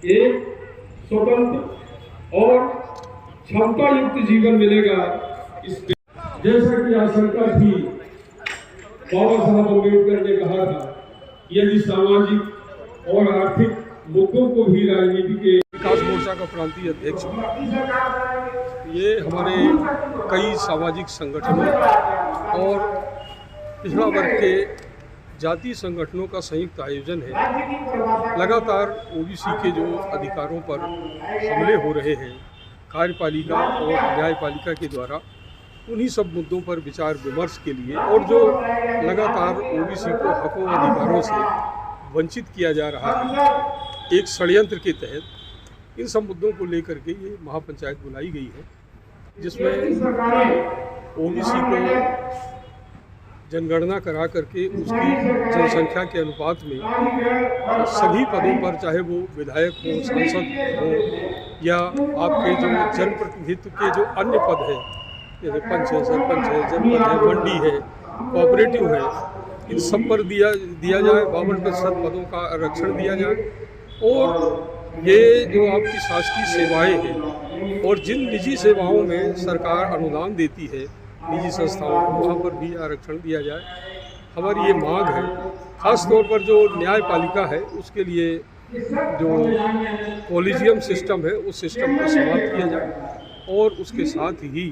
एक स्वतंत्र और क्षमता युक्त जीवन मिलेगा। इस जैसा कि आशंका थी, बाबा साहब अम्बेडकर ने कहा था, यदि सामाजिक और आर्थिक मुद्दों को भी राजनीति के विकास मोर्चा का प्रांतीय अध्यक्ष, ये हमारे कई सामाजिक संगठनों और पिछड़ा वर्ग के जातीय संगठनों का संयुक्त आयोजन है। लगातार ओबीसी के जो अधिकारों पर हमले हो रहे हैं कार्यपालिका और न्यायपालिका के द्वारा, उन्हीं सब मुद्दों पर विचार विमर्श के लिए, और जो लगातार ओबीसी को हकों अधिकारों से वंचित किया जा रहा है एक षड्यंत्र के तहत, इन सब मुद्दों को लेकर के ये महापंचायत बुलाई गई है, जिसमें ओबीसी को जनगणना करा करके उसकी जनसंख्या के अनुपात में सभी पदों पर, चाहे वो विधायक हो, सांसद हो, या आपके जो जनप्रतिनिधित्व के जो अन्य पद हैं, जैसे पंच है, सरपंच है, जनपद है, मंडी है, कोऑपरेटिव है, इन सब पर दिया जाए। 52% पदों का आरक्षण दिया जाए। और ये जो आपकी शासकीय सेवाएं हैं और जिन निजी सेवाओं में सरकार अनुदान देती है निजी संस्थाओं को, वहाँ पर भी आरक्षण दिया जाए। हमारी ये मांग है। खास तौर पर जो न्यायपालिका है उसके लिए जो कॉलेजियम सिस्टम है उस सिस्टम को समाप्त किया जाए, और उसके साथ ही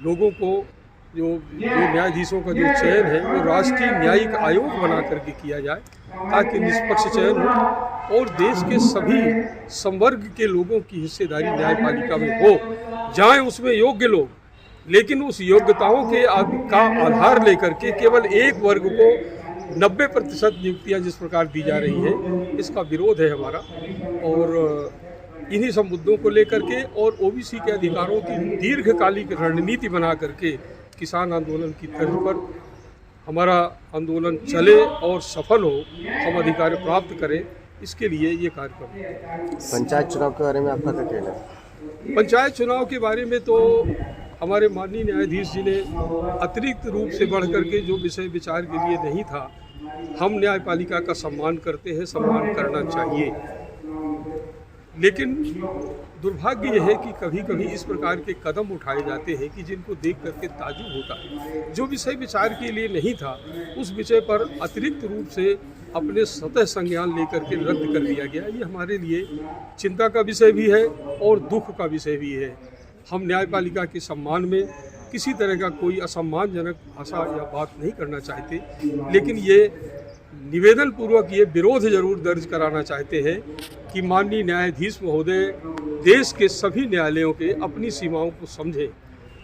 लोगों को जो न्यायाधीशों का जो चयन है वो राष्ट्रीय न्यायिक आयोग बना करके किया जाए, ताकि निष्पक्ष चयन हो और देश के सभी संवर्ग के लोगों की हिस्सेदारी न्यायपालिका में हो। जाएं उसमें योग्य लोग, लेकिन उस योग्यताओं के का आधार लेकर के केवल एक वर्ग को 90% नियुक्तियाँ जिस प्रकार दी जा रही है, इसका विरोध है हमारा। और इन्हीं सब मुद्दों को लेकर के और ओबीसी के अधिकारों की दीर्घकालिक रणनीति बना करके किसान आंदोलन की तर्ज पर हमारा आंदोलन चले और सफल हो, हम अधिकार प्राप्त करें, इसके लिए ये कार्यक्रम। पंचायत चुनाव के बारे में आपका क्या कहना है? पंचायत चुनाव के बारे में तो हमारे माननीय न्यायाधीश जी ने अतिरिक्त रूप से बढ़ करके जो विषय विचार के लिए नहीं था, हम न्यायपालिका का सम्मान करते हैं, सम्मान करना चाहिए। लेकिन दुर्भाग्य यह है कि कभी कभी इस प्रकार के कदम उठाए जाते हैं कि जिनको देख करके ताज्जुब होता है। जो विषय विचार के लिए नहीं था उस विषय पर अतिरिक्त रूप से अपने सतह संज्ञान लेकर के रद्द कर दिया गया। ये हमारे लिए चिंता का विषय भी है और दुख का विषय भी है। हम न्यायपालिका के सम्मान में किसी तरह का कोई असम्मानजनक भाषा या बात नहीं करना चाहते, लेकिन ये निवेदन पूर्वक ये विरोध जरूर दर्ज कराना चाहते हैं कि माननीय न्यायाधीश महोदय देश के सभी न्यायालयों के अपनी सीमाओं को समझें।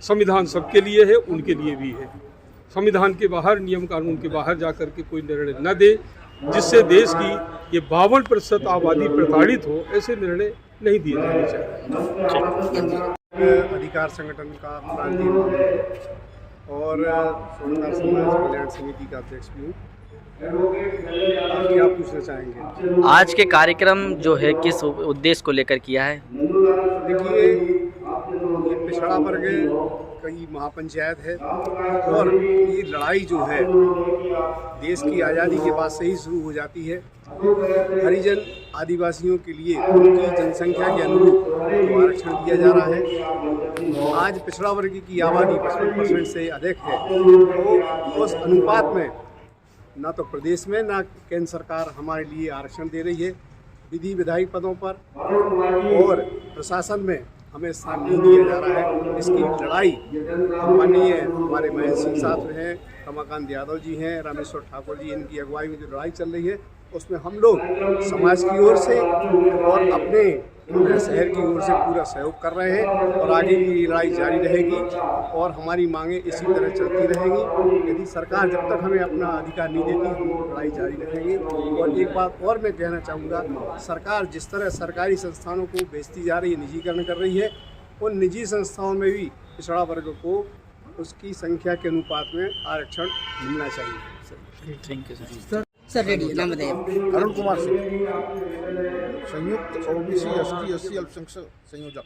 संविधान सबके लिए है, उनके लिए भी है। संविधान के बाहर, नियम कानून के बाहर जाकर के कोई निर्णय न दे जिससे देश की ये 52% आबादी प्रताड़ित हो। ऐसे निर्णय नहीं दिए जाने चाहिए। अधिकार संगठन का प्रांतीय और सोनदार समाज कल्याण समिति का अध्यक्ष भी हूँ। क्या पूछना चाहेंगे? आज के कार्यक्रम जो है किस उद्देश्य को लेकर किया है? देखिए, ये पिछड़ा वर्ग कई महापंचायत है और ये लड़ाई जो है देश की आज़ादी के बाद से ही शुरू हो जाती है। हरिजन आदिवासियों के लिए उनकी जनसंख्या के अनुरूप जो आरक्षण दिया जा रहा है, आज पिछड़ा वर्ग की आबादी 55% से अधिक है। तो उस अनुपात में ना तो प्रदेश में ना केंद्र सरकार हमारे लिए आरक्षण दे रही है विधि विधायी पदों पर, और प्रशासन में हमें स्थान नहीं दिया जा रहा है। इसकी लड़ाई माननीय हमारे महेंद्र सिंह साहब हैं, रमाकांत यादव जी हैं, रामेश्वर ठाकुर जी, इनकी अगुवाई में जो लड़ाई चल रही है उसमें हम लोग समाज की ओर से और अपने शहर की ओर से पूरा सहयोग कर रहे हैं, और आगे भी ये लड़ाई जारी रहेगी और हमारी मांगें इसी तरह चलती रहेंगी। यदि सरकार जब तक हमें अपना अधिकार नहीं देती, हम लड़ाई जारी रखेंगे। और एक बात और मैं कहना चाहूँगा, सरकार जिस तरह सरकारी संस्थानों को बेचती जा रही है, निजीकरण कर रही है, उन निजी संस्थाओं में भी पिछड़ा वर्ग को उसकी संख्या के अनुपात में आरक्षण मिलना चाहिए। Thank you sir. Sir ready नाम बताइए। अरुण कुमार सिंह, संयुक्त ओबीसी एसटी एससी अल्पसंख्यक संयोजक।